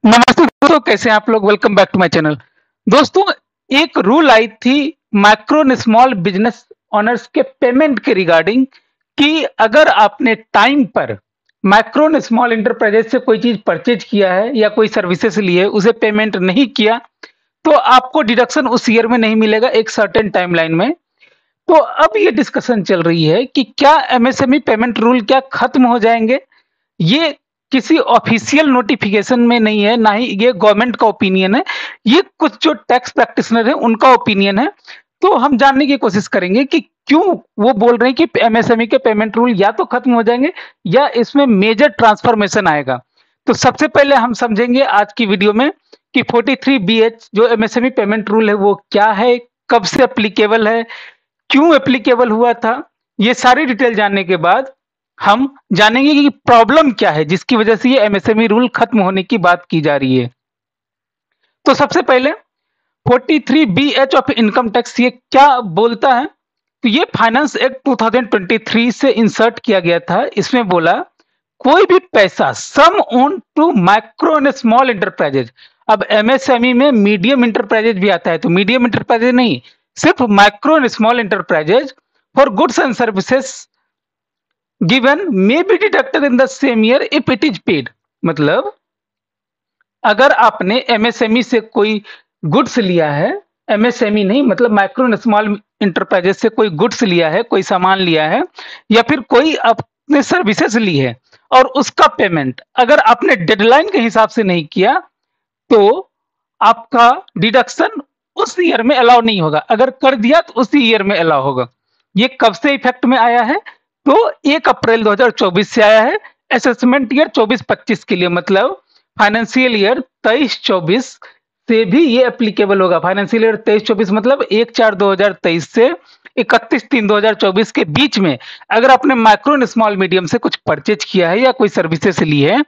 नमस्ते दोस्तों, कैसे हैं आप लोग। Welcome back to my channel. दोस्तों, एक रूल आई थी micro and small business owners के पेमेंट के रिगार्डिंग कि अगर आपने टाइम पर माइक्रो एंड स्मॉल इंटरप्राइजेस से कोई चीज परचेज किया है या कोई सर्विसेज ली है, उसे पेमेंट नहीं किया तो आपको डिडक्शन उस ईयर में नहीं मिलेगा एक सर्टेन टाइमलाइन में। तो अब ये डिस्कशन चल रही है कि क्या एमएसएमई पेमेंट रूल क्या खत्म हो जाएंगे। ये किसी ऑफिशियल नोटिफिकेशन में नहीं है, ना ही ये गवर्नमेंट का ओपिनियन है। ये कुछ जो टैक्स प्रैक्टिशनर है उनका ओपिनियन है। तो हम जानने की कोशिश करेंगे कि क्यों वो बोल रहे हैं कि एमएसएमई के पेमेंट रूल या तो खत्म हो जाएंगे या इसमें मेजर ट्रांसफॉर्मेशन आएगा। तो सबसे पहले हम समझेंगे आज की वीडियो में कि 43BH जो एमएसएमई पेमेंट रूल है वो क्या है, कब से एप्लीकेबल है, क्यों एप्लीकेबल हुआ था। ये सारी डिटेल जानने के बाद हम जानेंगे कि प्रॉब्लम क्या है जिसकी वजह से ये एमएसएमई रूल खत्म होने की बात की जा रही है। तो सबसे पहले 43BH ऑफ इनकम टैक्स ये क्या बोलता है। तो ये फाइनेंस एक्ट 2023 से इंसर्ट किया गया था। इसमें बोला कोई भी पैसा sum own to micro and small enterprises. अब एमएसएमई में मीडियम इंटरप्राइजेज भी आता है, तो मीडियम इंटरप्राइजेज नहीं, सिर्फ micro and small enterprises for goods and services given may be deducted in the same year if it is paid. मतलब अगर आपने एमएसएमई से कोई गुड्स लिया है, एमएसएमई नहीं मतलब माइक्रो एंड स्मॉल इंटरप्राइजेस से कोई गुड्स लिया है, कोई सामान लिया है या फिर कोई आपने सर्विसेज ली है और उसका पेमेंट अगर आपने डेडलाइन के हिसाब से नहीं किया तो आपका डिडक्शन उस ईयर में अलाउ नहीं होगा। अगर कर दिया तो उसी ईयर में अलाउ होगा। ये कब से इफेक्ट में आया है? तो 1 अप्रैल 2024 से आया है असेसमेंट ईयर 24-25 के लिए। मतलब फाइनेंशियल ईयर 23-24 से भी ये एप्लीकेबल होगा। फाइनेंशियल ईयर 23-24 मतलब 1/4/2023 से 31/3/2024 के बीच में अगर आपने माइक्रो एंड स्मॉल मीडियम से कुछ परचेज किया है या कोई सर्विसेज ली है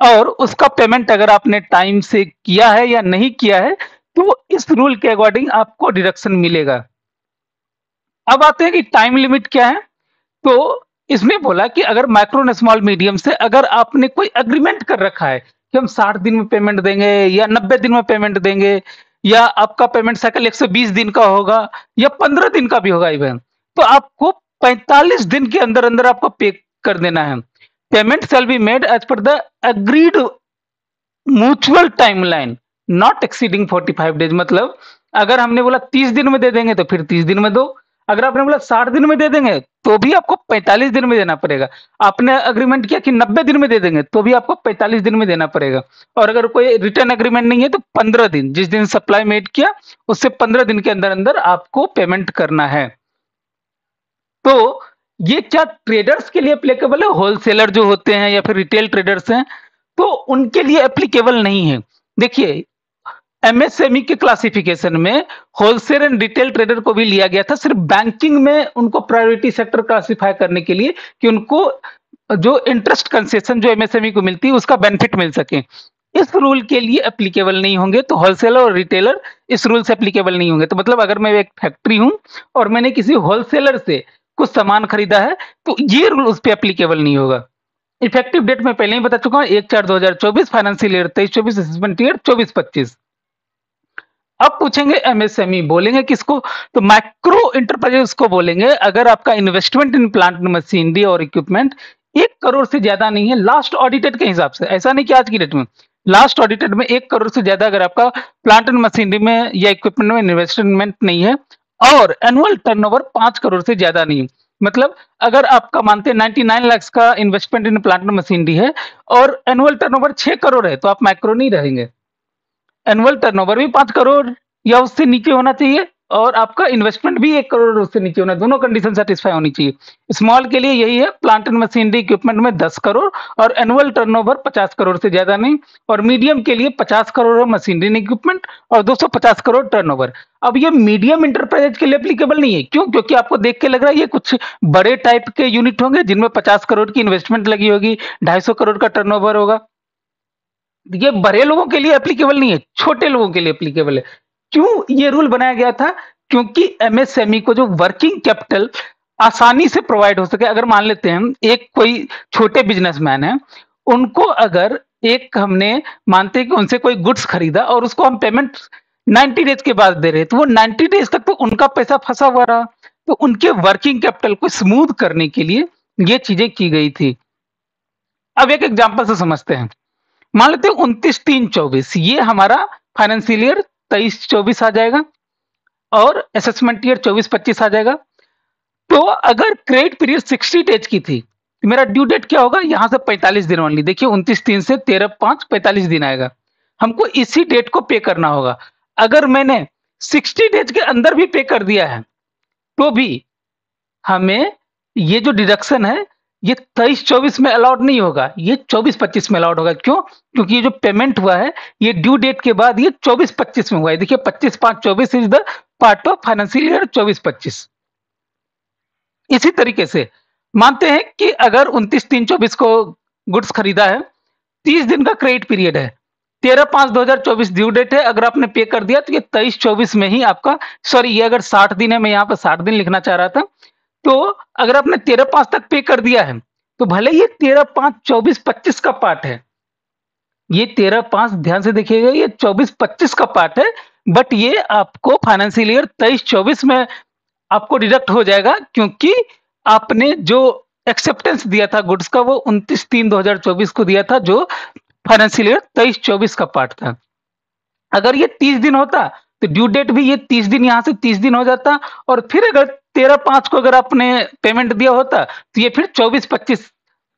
और उसका पेमेंट अगर आपने टाइम से किया है या नहीं किया है तो इस रूल के अकॉर्डिंग आपको डिडक्शन मिलेगा। अब आते हैं कि टाइम लिमिट क्या है। तो इसमें बोला कि अगर माइक्रो एंड स्मॉल मीडियम से अगर आपने कोई एग्रीमेंट कर रखा है कि हम 60 दिन में पेमेंट देंगे या 90 दिन में पेमेंट देंगे या आपका पेमेंट साइकिल 120 दिन का होगा या 15 दिन का भी होगा इवन, तो आपको 45 दिन के अंदर अंदर आपको पे कर देना है। Payment shall be made as per the agreed mutual timeline not exceeding 45 days. मतलब अगर हमने बोला 30 दिन में दे देंगे तो फिर 30 दिन में दो, अगर आपने बोला 60 दिन में दे देंगे तो भी आपको 45 दिन में देना पड़ेगा। आपने अग्रीमेंट किया कि 90 दिन में दे देंगे तो भी आपको 45 दिन में देना पड़ेगा। और अगर कोई रिटर्न अग्रीमेंट नहीं है तो 15 दिन, जिस दिन सप्लाई मेड किया उससे 15 दिन के अंदर अंदर आपको पेमेंट करना है। तो ये क्या ट्रेडर्स के लिए एप्लीकेबल है? होलसेलर जो होते हैं या फिर रिटेल ट्रेडर्स हैं तो उनके लिए एप्लीकेबल नहीं है। देखिए एमएसएमई के क्लासिफिकेशन में होलसेल एंड रिटेल ट्रेडर को भी लिया गया था सिर्फ बैंकिंग में उनको प्रायोरिटी सेक्टर क्लासिफाई करने के लिए कि उनको जो इंटरेस्ट कंसेशन जो एमएसएमई को मिलती है उसका बेनिफिट मिल सके। इस रूल के लिए एप्लीकेबल नहीं होंगे, तो होलसेलर और रिटेलर इस रूल से एप्लीकेबल नहीं होंगे। तो मतलब अगर मैं एक फैक्ट्री हूं और मैंने किसी होलसेलर से कुछ सामान खरीदा है तो ये रूल उस पर एप्लीकेबल नहीं होगा। इफेक्टिव डेट में पहले ही बता चुका हूं 1/4/2024, फाइनेंशियल ईयर 23-24, असेसमेंट ईयर 24-25। अब पूछेंगे एमएसएमई बोलेंगे किसको? तो माइक्रो इंटरप्राइजेस को बोलेंगे अगर आपका इन्वेस्टमेंट इन प्लांट मशीनरी और इक्विपमेंट 1 करोड़ से ज्यादा नहीं है लास्ट ऑडिटेड के हिसाब से। ऐसा नहीं कि आज की डेट में, लास्ट ऑडिटेड में 1 करोड़ से ज्यादा अगर आपका प्लांट एंड मशीनरी में या इक्विपमेंट में इन्वेस्टमेंट नहीं है और एनुअल टर्नओवर 5 करोड़ से ज्यादा नहीं है। मतलब अगर आपका मानते हैं 99 लाख का investment in plant and machinery है और एनुअल टर्नओवर 6 करोड़ है तो आप माइक्रो नहीं रहेंगे। एनुअल टर्नओवर भी 5 करोड़ या उससे नीचे होना चाहिए और आपका इन्वेस्टमेंट भी 1 करोड़ उससे नीचे होना, दोनों कंडीशन सेटिस्फाई होनी चाहिए। स्मॉल के लिए यही है, प्लांट एंड मशीनरी इक्विपमेंट में 10 करोड़ और एनुअल टर्नओवर 50 करोड़ से ज्यादा नहीं। और मीडियम के लिए 50 करोड़ मशीनरी इक्विपमेंट और 250 करोड़ टर्नओवर। अब ये मीडियम इंटरप्राइज के लिए एप्लीकेबल नहीं है। क्यों? क्योंकि आपको देख के लग रहा है ये कुछ बड़े टाइप के यूनिट होंगे जिनमें 50 करोड़ की इन्वेस्टमेंट लगी होगी, 250 करोड़ का टर्नओवर होगा। ये बड़े लोगों के लिए एप्लीकेबल नहीं है, छोटे लोगों के लिए एप्लीकेबल है। क्यों ये रूल बनाया गया था? क्योंकि एमएसएमई को जो वर्किंग कैपिटल आसानी से प्रोवाइड हो सके। अगर मान लेते हैं एक कोई छोटे बिजनेसमैन है, उनको अगर एक हमने मानते हैं कि उनसे कोई गुड्स खरीदा और उसको हम पेमेंट 90 डेज के बाद दे रहे हैं, तो वो 90 डेज तक तो उनका पैसा फंसा हुआ रहा। तो उनके वर्किंग कैपिटल को स्मूथ करने के लिए ये चीजें की गई थी। अब एक एग्जांपल से समझते हैं। मान लेते हैं 29/3/24 ये हमारा फाइनेंशियल ईयर 23-24 आ जाएगा और असेसमेंट ईयर 24-25 आ जाएगा। तो अगर क्रेडिट पीरियड 60 डेज की थी, तो मेरा ड्यू डेट क्या होगा? यहां से 45 दिन ओनली। देखिए 29/3 से 13/5 45 दिन आएगा। हमको इसी डेट को पे करना होगा। अगर मैंने 60 डेज के अंदर भी पे कर दिया है तो भी हमें ये जो डिडक्शन है ये 23-24 में अलाउड नहीं होगा, ये 24-25 में अलाउड होगा। क्यों? क्योंकि ये जो पेमेंट हुआ है ये ड्यू डेट के बाद ये 24-25 में हुआ है। देखिए 25/5/24 is the part of financial year 24-25। इसी तरीके से मानते हैं कि अगर 29/3/24 को गुड्स खरीदा है, 30 दिन का क्रेडिट पीरियड है, 13/5/2024 ड्यू डेट है। अगर आपने पे कर दिया तो ये 23-24 में ही आपका, सॉरी ये अगर 60 दिन है, मैं यहाँ पर 60 दिन लिखना चाह रहा था। तो अगर आपने 13/5 तक पे कर दिया है तो भले ये 13/5/24-25 का पार्ट है, ये 13/5 ध्यान से देखिएगा, ये 24-25 का पार्ट है, बट ये आपको फाइनेंशियल ईयर 23-24 में आपको डिडक्ट हो जाएगा, क्योंकि आपने जो एक्सेप्टेंस दिया था गुड्स का वो 29/3/2024 को दिया था, जो फाइनेंशियल ईयर 23-24 का पार्ट था। अगर ये 30 दिन होता तो ड्यू डेट भी ये 30 दिन, यहां से 30 दिन हो जाता, और फिर अगर 13/5 को अगर आपने पेमेंट दिया होता तो ये फिर 24-25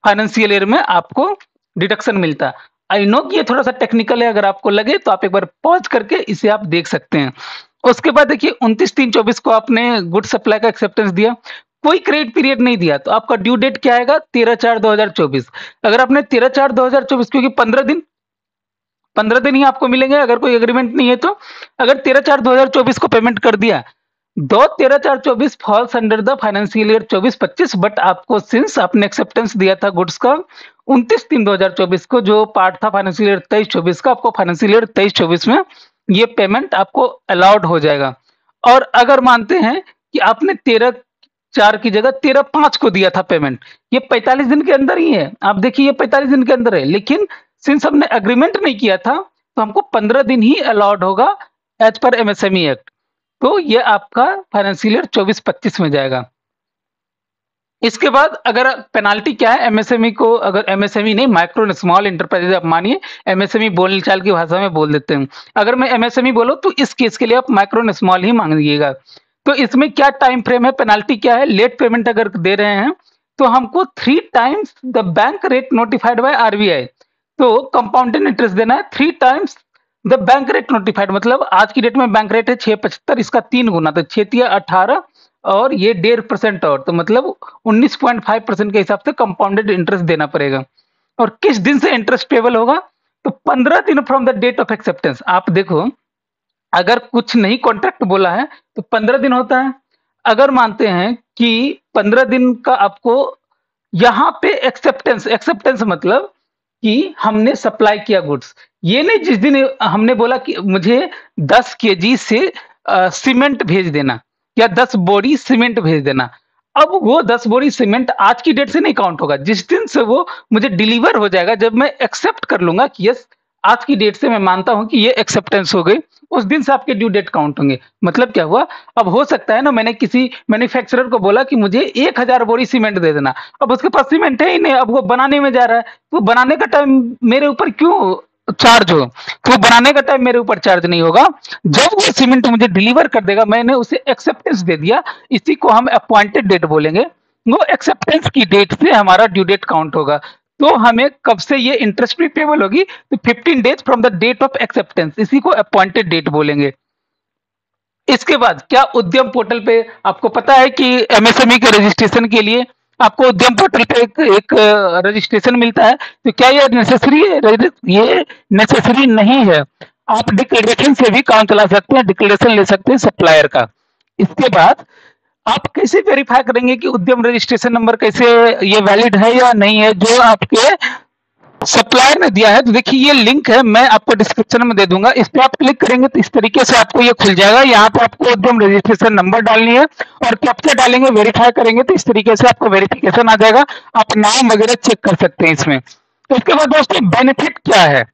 फाइनेंशियल ईयर में आपको डिडक्शन मिलता। आई नो कि ये थोड़ा सा टेक्निकल है, अगर आपको लगे तो आप एक बार पॉज करके इसे आप देख सकते हैं। उसके बाद देखिए 29/3/24 को आपने गुड सप्लाई का एक्सेप्टेंस दिया, कोई क्रेडिट पीरियड नहीं दिया, तो आपका ड्यू डेट क्या आएगा? 13/4/2024। अगर आपने 13/4/2024, क्योंकि 15 दिन ही आपको मिलेंगे अगर कोई एग्रीमेंट नहीं है, तो अगर 13/4/2024 को पेमेंट कर दिया, दो 13/4/24 falls under the financial year 24-25, but आपको सिंस आपने एक्सेप्टेंस दिया था गुड्स का 29/3/2024 को, जो पार्ट था फाइनेंशियल ईयर 23-24 का, आपको फाइनेंशियल ईयर 23-24 में ये पेमेंट आपको अलाउड हो जाएगा। और अगर मानते हैं कि आपने 13/4 की जगह 13/5 को दिया था पेमेंट, ये 45 दिन के अंदर ही है, आप देखिए ये 45 दिन के अंदर है, लेकिन सिंस हमने एग्रीमेंट नहीं किया था तो हमको 15 दिन ही अलाउड होगा एज पर एमएसएमई एक्ट। तो ये आपका फाइनेंशियल ईयर 24-25 में जाएगा। इसके बाद अगर पेनाल्टी क्या है एमएसएमई को, अगर एमएसएमई नहीं, माइक्रो एंड स्मॉल इंटरप्राइजेज आप मानिए, एमएसएमई बोलचाल की भाषा में बोल देते हैं। अगर मैं एमएसएमई बोलो तो इस केस के लिए आप माइक्रो एंड स्मॉल ही मांगिएगा। तो इसमें क्या टाइम फ्रेम है, पेनाल्टी क्या है? लेट पेमेंट अगर दे रहे हैं तो हमको 3 times the bank rate notified by RBI, तो कंपाउंडेड इंटरेस्ट देना है 3 times the bank rate notified. मतलब आज की डेट में बैंक रेट है 6.75, इसका 3 गुना, तो 6×18 और ये 1.5% और, तो मतलब 19.5% के हिसाब से कंपाउंडेड इंटरेस्ट देना पड़ेगा। और किस दिन से इंटरेस्ट पेबल होगा? तो 15 दिन from the date of acceptance. आप देखो अगर कुछ नहीं कॉन्ट्रैक्ट बोला है तो 15 दिन होता है। अगर मानते हैं कि 15 दिन का आपको यहाँ पे एक्सेप्टेंस मतलब कि हमने सप्लाई किया गुड्स, ये नहीं जिस दिन हमने बोला कि मुझे 10 kg से सीमेंट भेज देना या 10 बोरी सीमेंट भेज देना, अब वो 10 बोरी सीमेंट आज की डेट से नहीं काउंट होगा, जिस दिन से वो मुझे डिलीवर हो जाएगा, जब मैं एक्सेप्ट कर लूंगा कि यस आज की डेट से मैं मानता हूं कि ये एक्सेप्टेंस हो गई, उस दिन से आपके ड्यू डेट काउंट होंगे। मतलब क्या हुआ? अब हो सकता है ना, मैंने किसी मैन्युफैक्चरर को बोला कि मुझे 1000 बोरी सीमेंट दे देना, अब उसके पास सीमेंट है ही नहीं, अब वो बनाने में जा रहा है, तो बनाने का टाइम मेरे ऊपर क्यों चार्ज हो? तो बनाने का टाइम मेरे ऊपर चार्ज नहीं होगा, जब वो सीमेंट मुझे डिलीवर कर देगा, मैंने उसे एक्सेप्टेंस दे दिया, इसी को हम अपॉइंटेड डेट बोलेंगे, वो एक्सेप्टेंस की डेट से हमारा ड्यू डेट काउंट होगा। तो हमें कब से ये इंटरेस्ट भी पेबल होगी? तो 15 days from the date of acceptance, इसी को अपॉइंटेड डेट बोलेंगे। इसके बाद क्या उद्यम पोर्टल पे आपको पता है कि एमएसएमई के रजिस्ट्रेशन के लिए आपको उद्यम पोर्टल पे एक रजिस्ट्रेशन मिलता है, तो क्या ये नेसेसरी है? ये नेसेसरी नहीं है, आप डिक्लेरेशन से भी काम चला सकते हैं, डिक्लेरेशन ले सकते हैं सप्लायर का। इसके बाद आप कैसे वेरीफाई करेंगे कि उद्यम रजिस्ट्रेशन नंबर कैसे ये वैलिड है या नहीं है, जो आपके सप्लायर ने दिया है? तो देखिए ये लिंक है, मैं आपको डिस्क्रिप्शन में दे दूंगा, इस पर आप क्लिक करेंगे तो इस तरीके से आपको ये खुल जाएगा। यहाँ पे आपको उद्यम रजिस्ट्रेशन नंबर डालनी है और कैप्चा डालेंगे, वेरीफाई करेंगे तो इस तरीके से आपको वेरिफिकेशन आ जाएगा, आप नाम वगैरह चेक कर सकते हैं इसमें। उसके बाद दोस्तों बेनिफिट क्या है?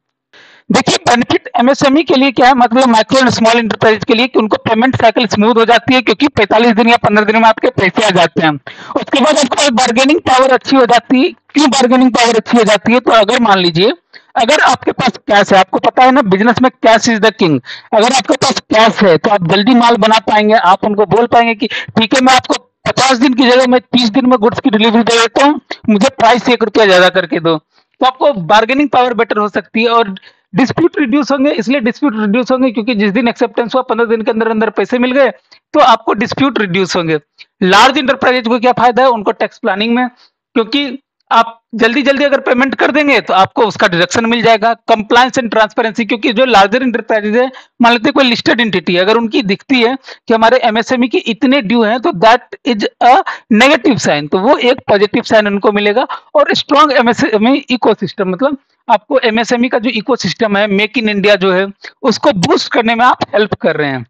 देखिए बेनिफिट एमएसएमई के लिए क्या है, मतलब माइक्रो एंड स्मॉल इंटरप्राइज के लिए, कि उनको पेमेंट साइकिल स्मूथ हो जाती है, क्योंकि 45 दिन या 15 दिन में आपके पैसे आ जाते हैं। उसके बाद आपके पास बार्गेनिंग पावर अच्छी हो जाती है। क्यों बार्गेनिंग पावर अच्छी हो जाती है? तो अगर मान लीजिए, अगर आपके पास कैश है, आपको पता है ना बिजनेस में कैश इज द किंग। अगर आपके पास कैश है तो आप जल्दी माल बना पाएंगे। आप उनको बोल पाएंगे कि ठीक है, मैं आपको 50 दिन की जगह मैं 30 दिन में गुड्स की डिलीवरी दे देता हूँ, मुझे प्राइस 1 रुपया ज्यादा करके दो। तो आपको बार्गेनिंग पावर बेटर हो सकती है, और डिस्प्यूट रिड्यूस होंगे। इसलिए डिस्प्यूट रिड्यूस होंगे क्योंकि जिस दिन एक्सेप्टेंस हुआ 15 दिन के अंदर अंदर पैसे मिल गए, तो आपको डिस्प्यूट रिड्यूस होंगे। लार्ज इंटरप्राइजेज को क्या फायदा है? उनको टैक्स प्लानिंग में, क्योंकि आप जल्दी जल्दी अगर पेमेंट कर देंगे तो आपको उसका डिडक्शन मिल जाएगा। कंप्लायंस एंड ट्रांसपेरेंसी, क्योंकि जो लार्जर इंटरप्राइजेज है, मान लेते हैं कोई लिस्टेड एंटिटी है, अगर उनकी दिखती है कि हमारे एमएसएमई की इतने ड्यू हैं, तो that is a negative sign, तो वो एक पॉजिटिव साइन उनको मिलेगा। और स्ट्रॉन्ग एमएसएमई इकोसिस्टम, मतलब आपको एमएसएमई का जो इकोसिस्टम है, मेक इन इंडिया जो है, उसको बूस्ट करने में आप हेल्प कर रहे हैं।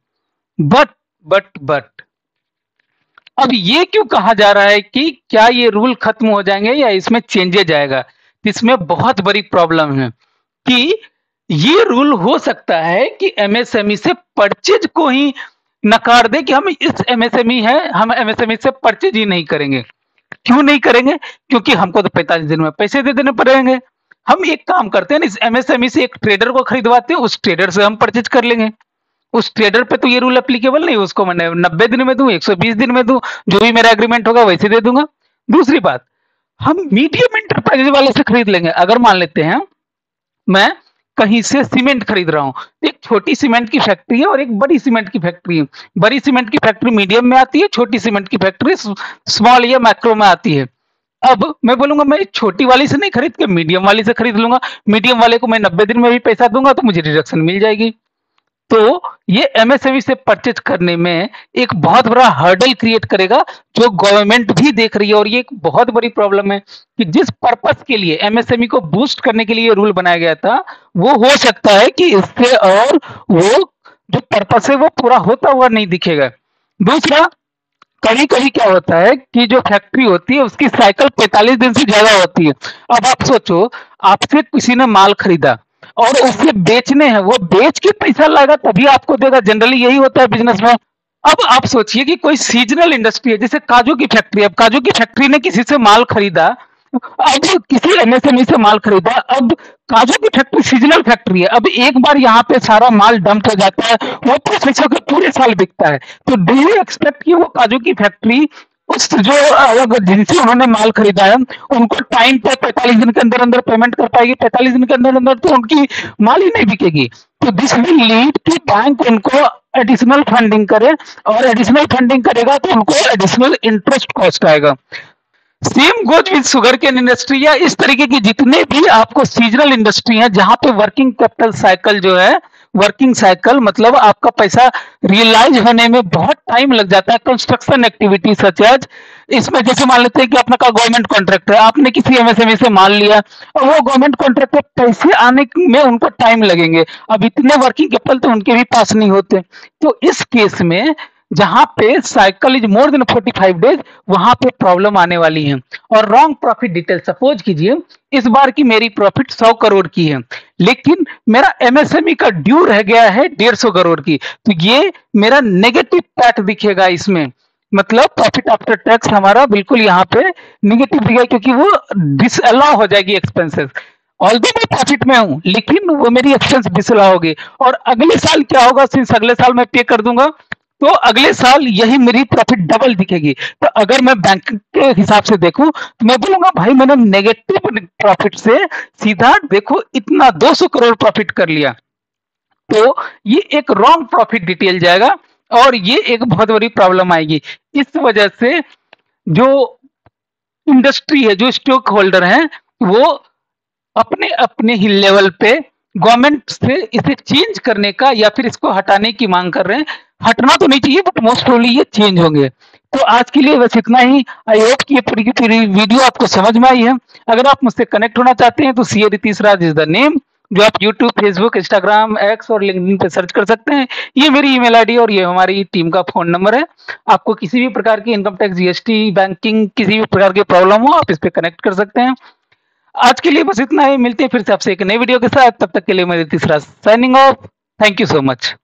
बट अब ये क्यों कहा जा रहा है कि क्या ये रूल खत्म हो जाएंगे या इसमें चेंजेज आएगा? इसमें बहुत बड़ी प्रॉब्लम है कि ये रूल हो सकता है कि एमएसएमई से परचेज को ही नकार दे, कि हम इस एमएसएमई है, हम एमएसएमई से परचेज ही नहीं करेंगे। क्यों नहीं करेंगे? क्योंकि हमको तो 45 दिन में पैसे दे देने पड़ेंगे। हम एक काम करते हैं, इस एमएसएमई से एक ट्रेडर को खरीदवाते हैं, उस ट्रेडर से हम परचेज कर लेंगे। उस ट्रेडर पे तो ये रूल एप्लीकेबल नहीं, उसको मैंने 90 दिन में दूं, 120 दिन में दूं, जो भी मेरा एग्रीमेंट होगा वैसे दे दूंगा। दूसरी बात, हम मीडियम इंटरप्राइज वाले से खरीद लेंगे। अगर मान लेते हैं मैं कहीं से सीमेंट खरीद रहा हूँ, एक छोटी सीमेंट की फैक्ट्री है और एक बड़ी सीमेंट की फैक्ट्री है। बड़ी सीमेंट की फैक्ट्री मीडियम में आती है, छोटी सीमेंट की फैक्ट्री स्मॉल या मैक्रो में आती है। अब मैं बोलूंगा मैं छोटी वाली से नहीं खरीद के मीडियम वाली से खरीद लूंगा। मीडियम वाले को मैं 90 दिन में भी पैसा दूंगा तो मुझे डिडक्शन मिल जाएगी। तो ये एमएसएमई से परचेज करने में एक बहुत बड़ा हर्डल क्रिएट करेगा, जो गवर्नमेंट भी देख रही है। और ये एक बहुत बड़ी प्रॉब्लम है कि जिस पर्पस के लिए एमएसएमई को बूस्ट करने के लिए रूल बनाया गया था, वो हो सकता है कि इससे और वो जो पर्पस है वो पूरा होता हुआ नहीं दिखेगा। दूसरा, कभी कभी क्या होता है कि जो फैक्ट्री होती है उसकी साइकिल 45 दिन से ज्यादा होती है। अब आप सोचो, आपसे किसी ने माल खरीदा और उसे बेचने हैं, वो बेच के पैसा लाएगा तभी आपको देगा। जनरली यही होता है बिजनेस में। अब आप सोचिए कि कोई सीजनल इंडस्ट्री है, जैसे काजू की फैक्ट्री। अब काजू की फैक्ट्री ने किसी से माल खरीदा, अब किसी एमएसएमई से माल खरीदा। अब काजू की फैक्ट्री सीजनल फैक्ट्री है, अब एक बार यहाँ पे सारा माल डंप हो जाता है, वो प्रोसेस होकर पूरे साल बिकता है। तो डू यू एक्सपेक्ट कि वो काजू की फैक्ट्री उस जो जिनसे उन्होंने माल खरीदा है उनको टाइम पर 45 दिन के अंदर अंदर पेमेंट कर पाएगी? 45 दिन के अंदर अंदर तो उनकी माल ही नहीं बिकेगी। तो दिस विल लीड कि बैंक उनको एडिशनल फंडिंग करे, और एडिशनल फंडिंग करेगा तो उनको एडिशनल इंटरेस्ट कॉस्ट आएगा। Same goes with sugar cane industry, या इस तरीके की जितने भी आपको सीजनल इंडस्ट्री है जहां पे वर्किंग कैपिटल साइकिल जो है, वर्किंग साइकिल मतलब आपका पैसा रियलाइज होने में बहुत टाइम लग जाता है। कंस्ट्रक्शन एक्टिविटी सच एज, इसमें जैसे मान लेते हैं कि अपना का गवर्नमेंट कॉन्ट्रैक्ट है, आपने किसी एमएसएमई से माल लिया और वो गवर्नमेंट कॉन्ट्रैक्ट पे पैसे आने में उनको टाइम लगेंगे। अब इतने वर्किंग कैपिटल तो उनके भी पास नहीं होते। तो इस केस में जहां पे cycle is more than 45 days, वहां पे प्रॉब्लम आने वाली है। और रॉन्ग प्रॉफिट डिटेल, सपोज कीजिए इस बार की मेरी प्रॉफिट 100 करोड़ की है, लेकिन मेरा एमएसएमई का ड्यू रह गया है 150 करोड़ की, तो ये मेरा नेगेटिव पैट दिखेगा इसमें। मतलब प्रॉफिट आफ्टर टैक्स हमारा बिल्कुल यहाँ पे निगेटिव दिखेगा, क्योंकि वो डिसअलाउ हो जाएगी एक्सपेंसेस। ऑल्दो मैं प्रॉफिट में हूं, लेकिन वो मेरी एक्सपेंस डिसअलाउ होगी। और अगले साल क्या होगा, सिंस अगले साल मैं पे कर दूंगा, तो अगले साल यही मेरी प्रॉफिट डबल दिखेगी। तो अगर मैं बैंक के हिसाब से देखूं तो मैं बोलूंगा भाई मैंने नेगेटिव प्रॉफिट से सीधा देखो इतना 200 करोड़ प्रॉफिट कर लिया। तो ये एक रॉन्ग प्रॉफिट डिटेल जाएगा और ये एक बहुत बड़ी प्रॉब्लम आएगी। इस वजह से जो इंडस्ट्री है, जो स्टॉक होल्डर हैं, वो अपने अपने ही लेवल पे गवर्नमेंट से इसे चेंज करने का या फिर इसको हटाने की मांग कर रहे हैं। हटना तो नहीं चाहिए, बट मोस्ट प्रोबेबली ये चेंज होंगे। तो आज के लिए बस इतना ही। आई होप कि ये पूरी की पूरी वीडियो आपको समझ में आई है। अगर आप मुझसे कनेक्ट होना चाहते हैं तो सी ए रितीश राज इज द नेम, जो आप यूट्यूब, फेसबुक, इंस्टाग्राम, एक्स और लिंक्डइन पे सर्च कर सकते हैं। ये मेरी ईमेल आईडी और ये हमारी टीम का फोन नंबर है। आपको किसी भी प्रकार की इनकम टैक्स, जीएसटी, बैंकिंग, किसी भी प्रकार की प्रॉब्लम हो, आप इस पे कनेक्ट कर सकते हैं। आज के लिए बस इतना ही, मिलते हैं फिर से आपसे एक नई वीडियो के साथ। तब तक के लिए मेरी तीसरा signing off. Thank you so much.